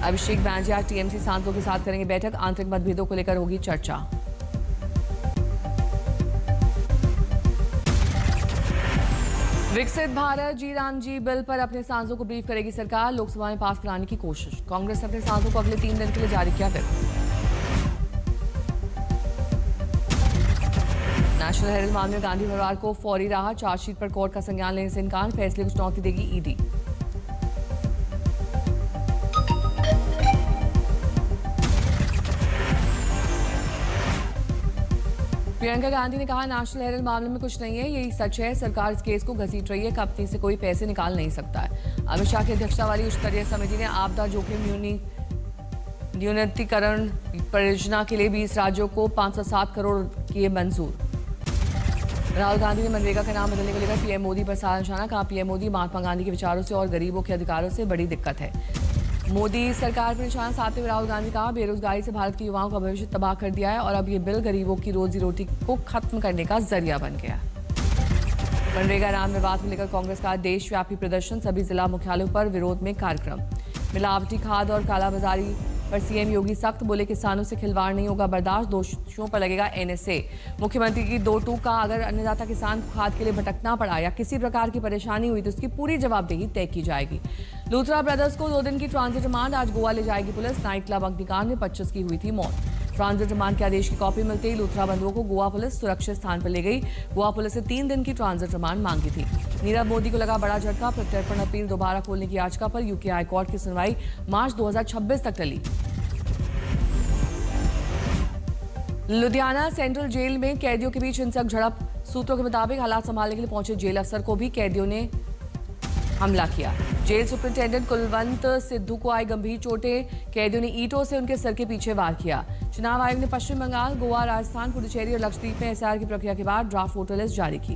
अभिषेक बैनर्जी आज टीएमसी सांसदों के साथ करेंगे बैठक। आंतरिक मतभेदों को लेकर होगी चर्चा। विकसित भारत जी राम जी बिल पर अपने सांसदों को ब्रीफ करेगी सरकार। लोकसभा में पास कराने की कोशिश। कांग्रेस ने अपने सांसदों को अगले 3 दिन के लिए जारी किया व्हिप। नेशनल हेराल्ड मामले में गांधी परिवार को फौरी राहत। चार्जशीट पर कोर्ट का संज्ञान लेने से इनकार। फैसले को चुनौती देगी ईडी। प्रियंका गांधी ने कहा, नेशनल हेराल्ड मामले में कुछ नहीं है, यही सच है। सरकार इस केस को घसीट रही है, कंपनी से कोई पैसे निकाल नहीं सकता है। अमित शाह की अध्यक्षता वाली उच्च स्तरीय समिति ने आपदा जोखिम न्यूनतीकरण परियोजना के लिए 20 राज्यों को 507 करोड़ किए मंजूर। राहुल गांधी ने मनरेगा का नाम बदलने को लेकर पीएम मोदी पर साधा निशाना। कहा, पीएम मोदी महात्मा गांधी के विचारों से और गरीबों के अधिकारों से बड़ी दिक्कत है। मोदी सरकार पर निशाना साधते हुए राहुल गांधी कहा, बेरोजगारी से भारत के युवाओं का भविष्य तबाह कर दिया है और अब ये बिल गरीबों की रोजी रोटी को खत्म करने का जरिया बन गया। मनरेगा नाम विवाद को लेकर कांग्रेस का देशव्यापी प्रदर्शन। सभी जिला मुख्यालयों पर विरोध में कार्यक्रम। मिलावटी खाद और कालाबाजारी पर सीएम योगी सख्त। बोले, किसानों से खिलवाड़ नहीं होगा बर्दाश्त, दोषियों पर लगेगा एनएसए। मुख्यमंत्री की 2 टूक का, अगर अन्नदाता किसान को खाद के लिए भटकना पड़ा या किसी प्रकार की परेशानी हुई तो उसकी पूरी जवाबदेही तय की जाएगी। लूथरा ब्रदर्स को 2 दिन की ट्रांजिट रिमांड। आज गोवा ले जाएगी पुलिस। नाइट क्लब अग्निकांड में 25 की हुई थी मौत। ट्रांजिट रिमांड के आदेश की कॉपी मिलते ही लूथरा बंधुओं को गोवा पुलिस सुरक्षित स्थान पर ले गई। गोवा पुलिस से 3 दिन की ट्रांजिट रिमांड मांगी थी। नीरव मोदी को लगा बड़ा झटका। प्रत्यर्पण अपील दोबारा खोलने की याचिका पर यूके हाईकोर्ट की सुनवाई मार्च 2026 तक टली। लुधियाना सेंट्रल जेल में कैदियों के बीच हिंसक झड़प। सूत्रों के मुताबिक हालात संभालने के लिए पहुंचे जेल अफसर को भी कैदियों ने हमला किया। जेल सुपरिंटेंडेंट कुलवंत सिद्धू को आई गंभीर चोटें। कैदियों ने ईंटों से उनके सर के पीछे वार किया। चुनाव आयोग ने पश्चिम बंगाल, गोवा, राजस्थान, पुडुचेरी और लक्षद्वीप में एसआईआर की प्रक्रिया के बाद ड्राफ्ट वोटर लिस्ट जारी की।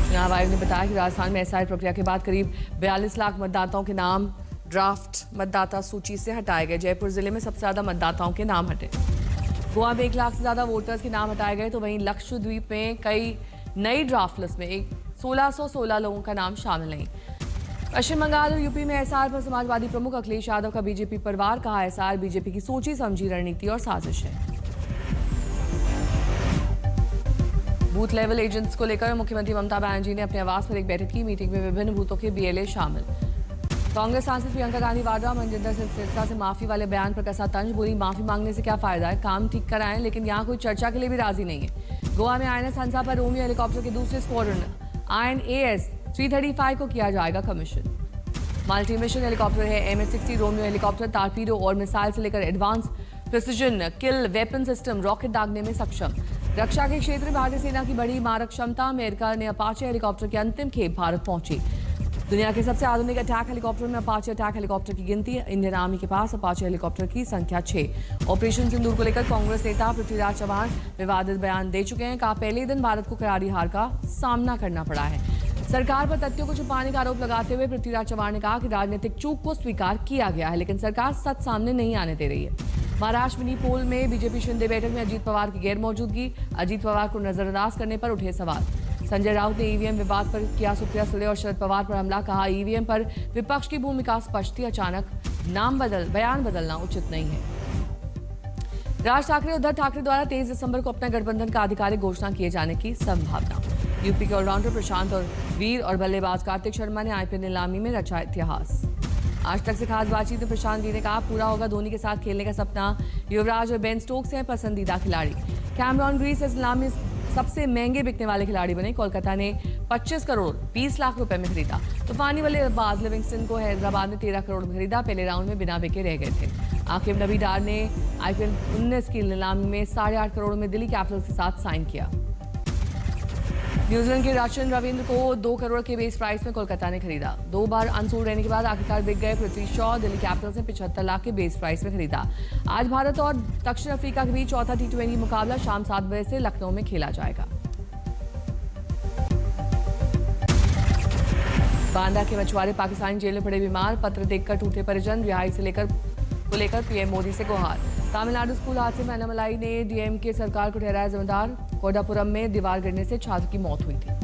चुनाव आयोग ने बताया कि राजस्थान में एसआईआर प्रक्रिया के बाद करीब 42 लाख मतदाताओं के नाम ड्राफ्ट मतदाता सूची से हटाए गए। जयपुर जिले में सबसे ज्यादा मतदाताओं के नाम हटे। गोवा में 1 लाख से ज्यादा वोटर्स के नाम हटाए गए, तो वहीं लक्षद्वीप में कई नई ड्राफ्ट लिस्ट में 1616 लोगों का नाम शामिल नहीं। पश्चिम बंगाल और यूपी में एसआईआर पर समाजवादी प्रमुख अखिलेश यादव का बीजेपी पर वार। कहा, एसआईआर बीजेपी की सोची समझी रणनीति और साजिश है। बूथ लेवल एजेंट्स को लेकर मुख्यमंत्री ममता बनर्जी ने अपने आवास पर एक बैठक की। मीटिंग में विभिन्न बूथों के बीएलए शामिल। कांग्रेस सांसद प्रियंका गांधी वाड्रा मनजिंदर सिंह सिरसा से माफी वाले बयान पर कसा तंज। बोली, माफी मांगने से क्या फायदा है, काम ठीक कराएं, लेकिन यहाँ कोई चर्चा के लिए भी राजी नहीं है। गोवा में आईएनएस हंसा पर रोमियो हेलीकॉप्टर के दूसरे स्क्वाड्रन INAS 335 को किया जाएगा कमीशन। मल्टी मिशन हेलीकॉप्टर है MH-60 रोमियो हेलीकॉप्टर। टारपीडो और मिसाइल से लेकर एडवांस प्रिसिजन किल वेपन सिस्टम रॉकेट दागने में सक्षम। रक्षा के क्षेत्र में भारतीय सेना की बड़ी मारक क्षमता। अमेरिका ने अपाचे हेलीकॉप्टर की अंतिम खेप भारत पहुंची। दुनिया के सबसे आधुनिक अटैक हेलीकॉप्टर में अपाचे अटैक हेलीकॉप्टर की गिनती। इंडियन आर्मी के पास अपाचे हेलीकॉप्टर की संख्या 6। ऑपरेशन सिंदूर को लेकर कांग्रेस नेता पृथ्वीराज चव्हाण विवादित बयान दे चुके हैं। कहा, पहले दिन भारत को करारी हार का सामना करना पड़ा है। सरकार पर तथ्यों को छुपाने का आरोप लगाते हुए पृथ्वीराज चव्हाण ने कहा कि राजनीतिक चूक को स्वीकार किया गया है, लेकिन सरकार सच सामने नहीं आने दे रही है। महाराष्ट्र मिनी पोल में बीजेपी शिंदे बैठक में अजीत पवार की गैर मौजूदगी। अजीत पवार को नजरअंदाज करने पर उठे सवाल। संजय राउत ने ईवीएम विवाद पर किया सुप्रिया सुले और शरद पवार पर हमला। कहा, ईवीएम पर विपक्ष की भूमिका स्पष्ट थी, अचानक बयान बदलना उचित नहीं है। राज ठाकरे उद्धव ठाकरे द्वारा 23 दिसंबर को अपना गठबंधन का आधिकारिक घोषणा किए जाने की संभावना। यूपी के ऑलराउंडर प्रशांत और वीर और बल्लेबाज कार्तिक शर्मा ने आईपीएल नीलामी में रचा इतिहास। आज तक से खास बातचीत में प्रशांत जी ने कहा, पूरा होगा धोनी के साथ खेलने का सपना। युवराज और बेन स्टोक्स हैं पसंदीदा खिलाड़ी। कैमरॉन ग्रीस इस नीलामी में सबसे महंगे बिकने वाले खिलाड़ी बने। कोलकाता ने 25 करोड़ 20 लाख रुपए में खरीदा। तूफानी बल्लेबाज लिविंगस्टन को हैदराबाद ने 13 करोड़ में खरीदा। पहले राउंड में बिना बिके रह गए थे। आकिब नबी डार ने आईपीएल 19 की नीलामी में 8.5 करोड़ में दिल्ली कैपिटल्स के साथ साइन किया। न्यूजीलैंड के राशन रविंद्र को 2 करोड़ के बेस प्राइस में कोलकाता ने खरीदा। 2 बार अनसोल्ड रहने के बाद आखिरकार बिक गए पृथ्वी शॉ। दिल्ली कैपिटल्स ने 75 लाख के बेस प्राइस में खरीदा। आज भारत और दक्षिण अफ्रीका के बीच चौथा T20 मुकाबला शाम 7 बजे से लखनऊ में खेला जाएगा। बांदा के मछुआरे पाकिस्तानी जेल में पड़े बीमार। पत्र देखकर टूटे परिजन। रिहाई से लेकर पीएम मोदी से गुहार। तमिलनाडु स्कूल हादसे में अन्नामलाई ने डीएमके सरकार को ठहराया जिम्मेदार। कोडापुरम में दीवार गिरने से छात्र की मौत हुई थी।